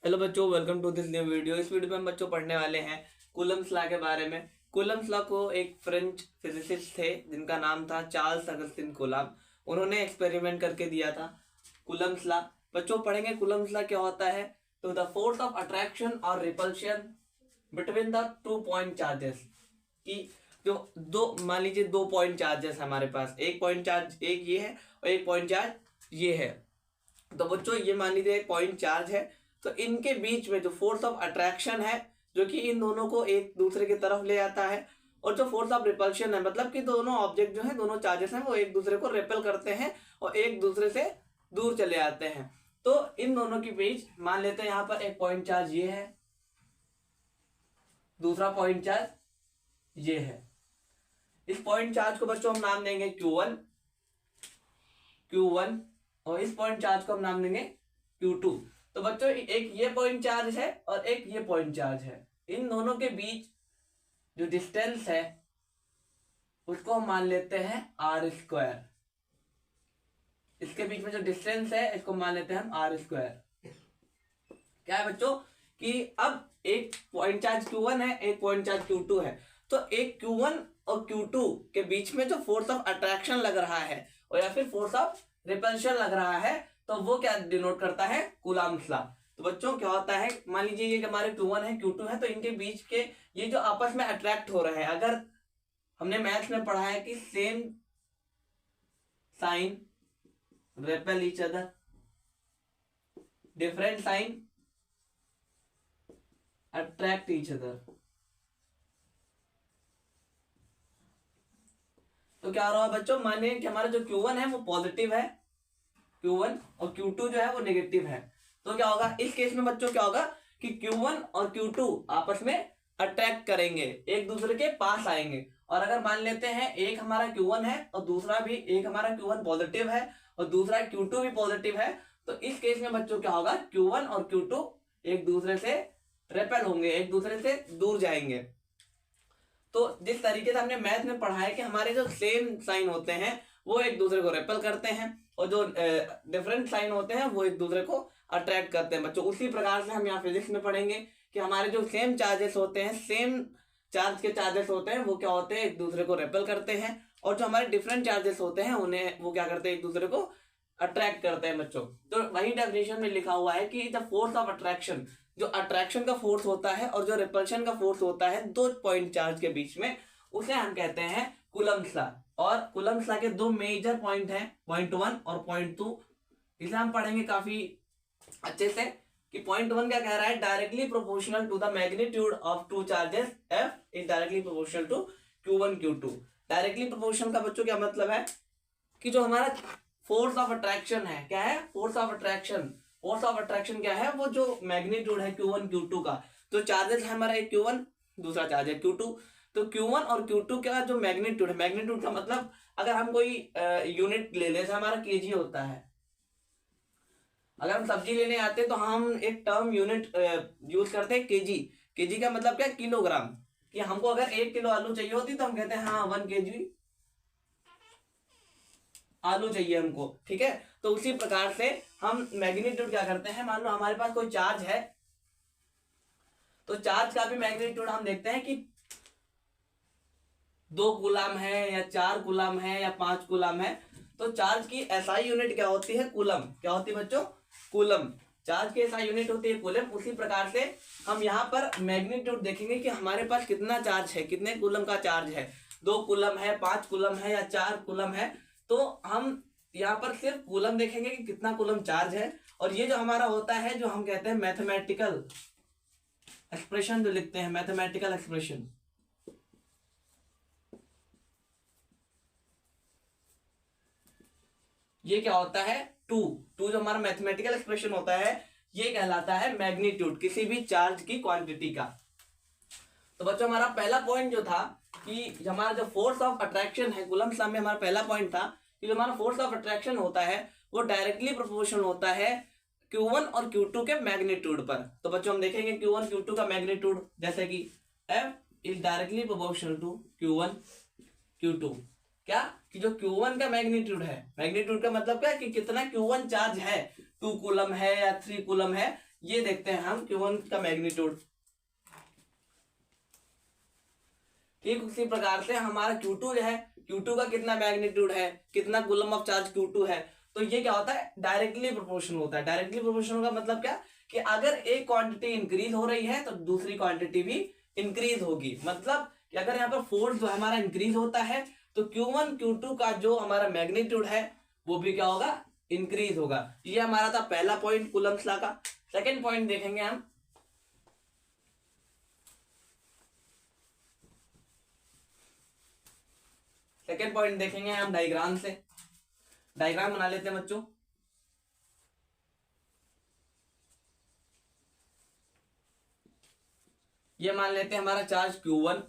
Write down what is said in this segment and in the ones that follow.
Hello बच्चों, welcome to this new video. इस video में हम बच्चों पढ़ने वाले हैं कूलम्ब्स लॉ के बारे में। कूलम्ब्स लॉ को एक फ्रेंच फिजिसिस्ट थे जिनका नाम था चार्ल्स अगस्टिन कूलम्ब। उन्होंने एक्सपेरिमेंट करके दिया था कूलम्ब्स लॉ। बच्चों पढ़ेंगे कूलम्ब्स लॉ क्या होता है। तो द फोर्स ऑफ अट्रैक्शन और repulsion between the 2 point charges की जो दो मान लीजिए 2 पॉइंट चार्जेस हमारे पास, एक पॉइंट चार्ज एक ये है और एक पॉइंट चार्ज ये है। तो बच्चों ये मान लीजिए एक पॉइंट चार्ज है, तो इनके बीच में जो फोर्स ऑफ अट्रैक्शन है जो कि इन दोनों को एक दूसरे की तरफ ले आता है, और जो फोर्स ऑफ रिपल्शन है मतलब कि दोनों ऑब्जेक्ट जो है, दोनों चार्जेस हैं, वो एक दूसरे को रिपेल करते हैं और एक दूसरे से दूर चले आते हैं। तो इन दोनों के बीच मान लेते हैं यहाँ पर एक पॉइंट चार्ज ये है, दूसरा पॉइंट चार्ज ये है। इस पॉइंट चार्ज को बच्चों हम नाम देंगे Q1 और इस पॉइंट चार्ज को हम नाम देंगे Q2। तो बच्चों एक ये पॉइंट चार्ज है और एक ये पॉइंट चार्ज है। इन दोनों के बीच जो डिस्टेंस है उसको हम मान लेते हैं r²। इसके बीच में जो डिस्टेंस है इसको मान लेते हैं हम r²। क्या है बच्चों कि अब एक पॉइंट चार्ज Q1 है, एक पॉइंट चार्ज Q2 है। तो एक Q1 और Q2 के बीच में जो फोर्स ऑफ अट्रैक्शन लग रहा है और या फिर फोर्स ऑफ रिपल्शन लग रहा है, तो वो क्या डिनोट करता है, कूलम्ब्स लॉ। तो बच्चों क्या होता है, मान लीजिए ये हमारे Q1 है Q2 है, तो इनके बीच के ये जो आपस में अट्रैक्ट हो रहे हैं, अगर हमने मैथ्स में पढ़ा है कि same sign repel each other, different sign attract each other. तो क्या हो रहा है बच्चों, मानिए कि हमारा जो Q1 है वो पॉजिटिव है, Q1, और Q2 जो है वो नेगेटिव है। तो क्या होगा इस केस में बच्चों, क्या होगा कि Q1 और Q2 आपस में अट्रैक्ट करेंगे, एक दूसरे के पास आएंगे। और अगर मान लेते हैं एक हमारा Q1 है और दूसरा भी एक हमारा Q1 पॉजिटिव है और दूसरा Q2 भी पॉजिटिव है, तो इस केस में बच्चों क्या होगा, Q1 और Q2 एक दूसरे से रेपेल होंगे, एक दूसरे से दूर जाएंगे। तो जिस तरीके से हमने मैथ में पढ़ा है कि हमारे जो सेम साइन होते हैं वो एक दूसरे को रेपेल करते हैं और जो डिफरेंट साइन होते हैं वो एक दूसरे को अट्रैक्ट करते हैं बच्चों, उसी प्रकार से हम यहाँ फिजिक्स में पढ़ेंगे कि हमारे जो सेम चार्जेस होते हैं, सेम चार्ज के चार्जेस होते हैं, वो क्या होते हैं, एक दूसरे को रेपेल करते हैं। और जो हमारे डिफरेंट चार्जेस होते हैं उन्हें वो क्या करते हैं, एक दूसरे को अट्रैक्ट करते हैं बच्चों। तो वही डेफिनेशन में लिखा हुआ है कि द फोर्स ऑफ अट्रैक्शन, जो अट्रैक्शन का फोर्स होता है और जो रिपल्शन का फोर्स होता है दो पॉइंट चार्ज के बीच में, उसे हम कहते हैं कूलम्ब्स लॉ। और कूलम्ब्स लॉ के दो मेजर पॉइंट हैं, पॉइंट 1 और पॉइंट 2। इसे हम पढ़ेंगे काफी अच्छे से कि पॉइंट 1 क्या कह रहा है, directly proportional to the magnitude of two charges F is directly proportional to Q1 Q2। Directly proportional का बच्चों क्या मतलब है कि जो हमारा फोर्स ऑफ अट्रैक्शन है, क्या है, force of attraction. Force of attraction क्या है, वो जो मैग्नीट्यूड है Q1 Q2 का, तो चार्जेस है हमारा एक Q1, दूसरा चार्ज है Q2। तो Q1 और Q2 का जो मैग्नीट्यूड है, मैग्नीट्यूड का मतलब अगर हम कोई यूनिट ले लें, हमारा केजी होता है। अगर हम सब्जी लेने आते हैं तो हम एक टर्म यूनिट यूज करते हैं केजी। केजी का मतलब क्या, किलोग्राम। कि हमको अगर 1 किलो आलू चाहिए होती तो हम कहते हैं हाँ 1 kg आलू चाहिए हमको, ठीक है। तो उसी प्रकार से हम मैग्नीट्यूड क्या करते हैं, मान लो हमारे पास कोई चार्ज है, तो चार्ज का भी मैग्नीट्यूड हम देखते हैं कि 2 कूलम है या 4 कूलम है या 5 कूलम है। तो चार्ज की एसआई यूनिट क्या होती है, कूलम। क्या होती है बच्चों, कूलम। चार्ज की एसआई यूनिट होती है कूलम। उसी प्रकार से हम यहाँ पर मैग्नीट्यूड देखेंगे कि हमारे पास कितना चार्ज है, कितने कूलम का चार्ज है, 2 कूलम है, 5 कूलम है या 4 कूलम है। तो हम यहाँ पर सिर्फ कूलम देखेंगे कि कितना कूलम चार्ज है। और ये जो हमारा होता है, जो हम कहते हैं मैथमेटिकल एक्सप्रेशन, जो लिखते हैं मैथमेटिकल एक्सप्रेशन, ये क्या होता है, टू जो हमारा मैथमेटिकल एक्सप्रेशन होता है, ये कहलाता है मैग्नीट्यूड किसी भी चार्ज की क्वांटिटी का। तो बच्चों हमारा पहला पॉइंट जो था कि हमारा जो फोर्स ऑफ अट्रैक्शन है, कूलम्ब्स लॉ में हमारा पहला पॉइंट था कि जो हमारा फोर्स ऑफ अट्रैक्शन होता है वो डायरेक्टली प्रोपोर्शनल होता है Q1 और Q2 के मैग्नीट्यूड पर। तो बच्चों हम देखेंगे Q1 Q2 का मैग्नीट्यूड, जैसे कि F is directly proportional to Q1 Q2। क्या कि जो Q1 का मैग्नीट्यूड है, मैग्नीट्यूड का मतलब क्या कि कितना Q1 चार्ज है, 2 कूलम है या 3 कूलम है, ये देखते हैं हम Q1 का मैग्नीट्यूड। ठीक उसी प्रकार से हमारा Q2 जो है, Q2 का कितना मैग्नीट्यूड है, कितना कूलम ऑफ चार्ज Q2 है, तो ये क्या होता है, डायरेक्टली प्रोपोर्शनल होता है। डायरेक्टली प्रोपोर्शनल का मतलब क्या, कि अगर एक क्वांटिटी इंक्रीज हो रही है तो दूसरी क्वांटिटी भी इंक्रीज होगी। मतलब कि अगर यहाँ पर फोर्स जो हमारा इंक्रीज होता है तो Q1 Q2 का जो हमारा मैग्नीट्यूड है वो भी क्या होगा, इंक्रीज होगा। ये हमारा था पहला पॉइंट कूलम्स लॉ का। सेकेंड पॉइंट देखेंगे हम, सेकेंड पॉइंट देखेंगे हम डायग्राम से। डायग्राम बना लेते हैं बच्चों। ये मान लेते हैं हमारा चार्ज Q1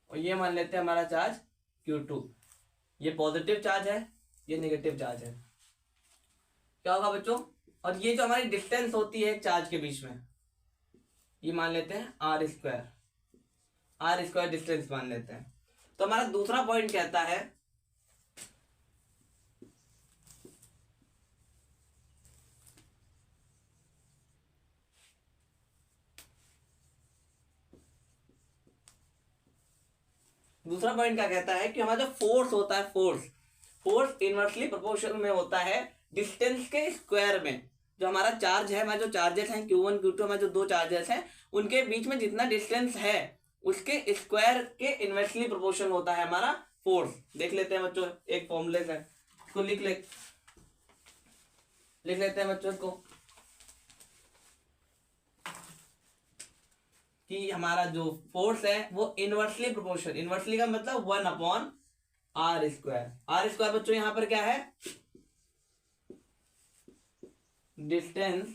और ये मान लेते हैं हमारा चार्ज Q2। ये पॉजिटिव चार्ज है, ये नेगेटिव चार्ज है। क्या होगा बच्चों, और ये जो हमारी डिस्टेंस होती है चार्ज के बीच में, ये मान लेते हैं आर स्क्वायर डिस्टेंस मान लेते हैं। तो हमारा दूसरा पॉइंट कहता है दूसरा पॉइंट क्या कहता है कि हमारा जो फोर्स होता है, फोर्स इनवर्सली प्रोपोर्शनल में होता है डिस्टेंस के स्क्वायर में। जो हमारा चार्ज है, हमारे जो चार्जेस हैं Q1 Q2, हमारे जो दो चार्जेस हैं उनके बीच में जितना डिस्टेंस है उसके स्क्वायर के इनवर्सली प्रोपोर्शनल होता है हमारा फोर्स। देख लेते हैं बच्चों, एक फॉर्मूले है, इसको लिख लेते हैं बच्चों को, कि हमारा जो फोर्स है वो इनवर्सली प्रोपोर्शनल, इनवर्सली का मतलब 1/r²। r² बच्चों यहां पर क्या है, डिस्टेंस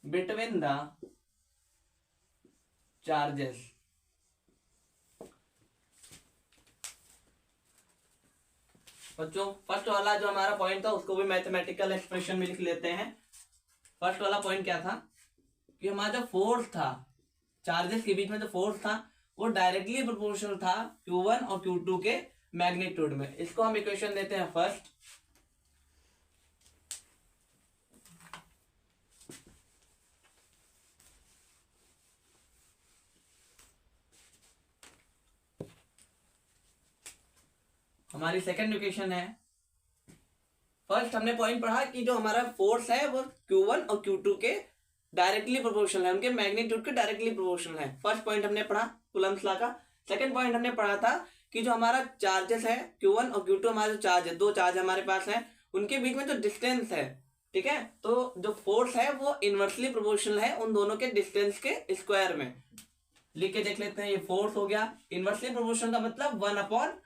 बिटवीन द चार्जेस। बच्चों फर्स्ट वाला जो हमारा पॉइंट था उसको भी मैथमेटिकल एक्सप्रेशन में लिख लेते हैं। फर्स्ट वाला पॉइंट क्या था, कि हमारा जो फोर्स था, चार्जेस के बीच में जो फोर्स था वो डायरेक्टली प्रोपोर्शनल था Q1 और Q2 के मैग्नीट्यूड में। इसको हम इक्वेशन देते हैं फर्स्ट। हमारी सेकंड इक्वेशन है, फर्स्ट हमने पॉइंट पढ़ा कि जो हमारा फोर्स है वो Q1 और Q2 के डायरेक्टली प्रोपोर्शनल है, उनके मैग्नीट्यूड के डायरेक्टली प्रोपोर्शनल है। फर्स्ट पॉइंट हमने पढ़ा कूलम्स लॉ का। सेकंड पॉइंट हमने पढ़ा था कि जो हमारा चार्जेस है Q1 और Q2, हमारा जो चार्ज है, दो चार्ज हमारे पास है, उनके बीच में जो डिस्टेंस है, ठीक है, तो जो फोर्स है वो इनवर्सली प्रोपोर्शनल है उन दोनों के डिस्टेंस के स्क्वायर में। लिख के देख लेते हैं, ये फोर्स हो गया। इनवर्सली प्रोपोर्शनल का मतलब 1/,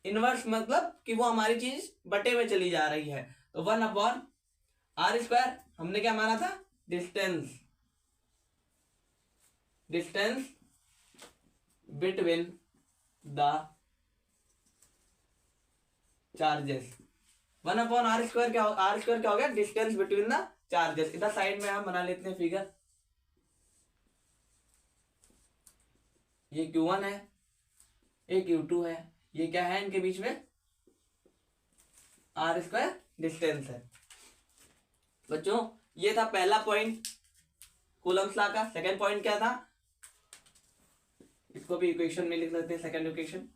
इनवर्स मतलब कि वो हमारी चीज बटे में चली जा रही है, तो 1/r²। हमने क्या माना था, distance between the charges. 1/r², क्या r² क्या हो गया, डिस्टेंस बिटवीन द चार्जेस। इधर साइड में हम बना लेते हैं फिगर। ये Q1 है, ये Q2 है, ये क्या है इनके बीच में, r² डिस्टेंस है। बच्चों ये था पहला पॉइंट कूलम्स लॉ का। सेकंड पॉइंट क्या था, इसको भी इक्वेशन में लिख लेते हैं, सेकंड इक्वेशन।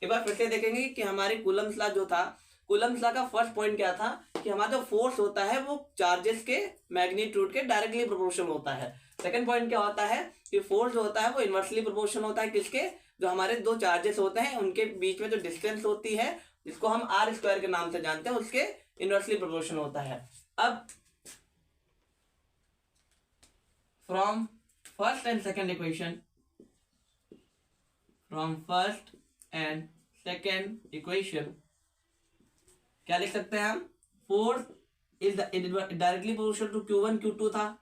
एक बार फिर से देखेंगे कि हमारे कूलम्स लॉ जो था, कूलम्स लॉ का फर्स्ट पॉइंट क्या था, कि हमारा जो फोर्स होता है वो चार्जेस के मैग्नीट्यूड के डायरेक्टली प्रोपोर्शनल होता है। सेकंड पॉइंट क्या होता है, कि फोर्स जो होता है वो इनवर्सली प्रोपोर्शनल होता है किसके, जो हमारे दो चार्जेस होते हैं उनके बीच में जो डिस्टेंस होती है, जिसको हम r² के नाम से जानते हैं, उसके इनवर्सली प्रोपोर्शनल होता है। अब from first and second equation, क्या लिख सकते हैं हम, force is directly proportional to Q1 Q2 था,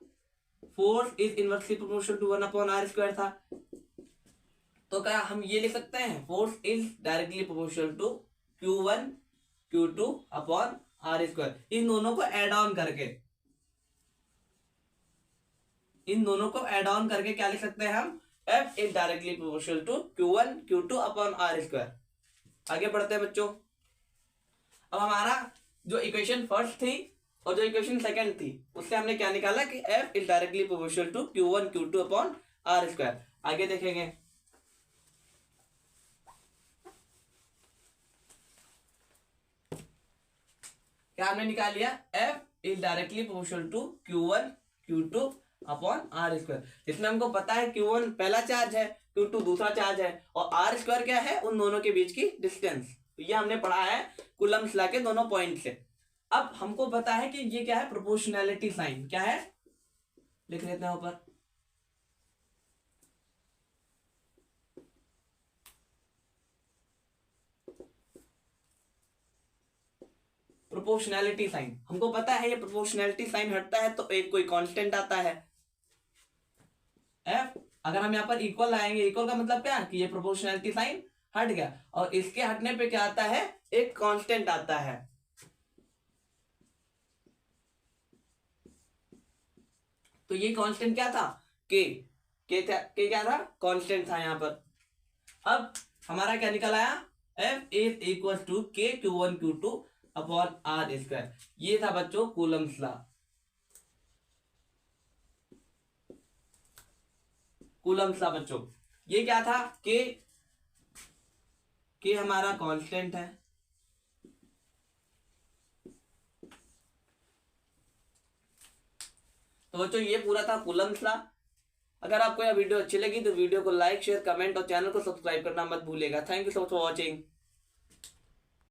force is inversely proportional to 1/r² था। तो क्या हम ये लिख सकते हैं, force is directly proportional to Q1 Q2 upon r²। इन दोनों को एड ऑन करके क्या लिख सकते हैं हम, F is directly proportional to Q1 Q2 upon r²। आगे बढ़ते हैं बच्चों। अब हमारा जो इक्वेशन फर्स्ट थी और जो इक्वेशन सेकंड थी उससे हमने क्या निकाला कि F is directly proportional to Q1 Q2 upon R square. आगे देखेंगे, क्या हमने निकाल लिया, F is directly proportional to Q1 Q2 upon R square, जिसमें हमको पता है Q1 पहला चार्ज है, Q2 दूसरा चार्ज है, और R स्क्वायर क्या है, उन दोनों के बीच की डिस्टेंस। ये हमने पढ़ा है कूलम्स लॉ के दोनों पॉइंट से। अब हमको पता है कि ये क्या है, प्रोपोर्शनैलिटी साइन क्या है, लिख लेते हैं ऊपर। प्रोपोर्शनैलिटी साइन हमको पता है, ये प्रोपोर्शनैलिटी साइन हटता है तो एक कोई कांस्टेंट आता है F। अगर हम यहाँ पर इक्वल लाएंगे, इक्वल का मतलब क्या, कि ये प्रोपोर्शनैलिटी साइन हट गया, और इसके हटने पे क्या आता है, एक कांस्टेंट आता है। तो ये कांस्टेंट क्या था, के क्या था, कांस्टेंट था यहाँ पर। अब हमारा क्या निकल आया, F इज इक्वल टू के Q1 Q2 upon R square. ये था बच्चों कूलम्स लॉ, कूलम्स लॉ बच्चों। ये क्या था, के हमारा कांस्टेंट है, तो बच्चों ये पूरा था कूलम्स लॉ। अगर आपको यह वीडियो अच्छी लगी तो वीडियो को लाइक शेयर कमेंट और चैनल को सब्सक्राइब करना मत भूलिएगा। Thank you so much for watching.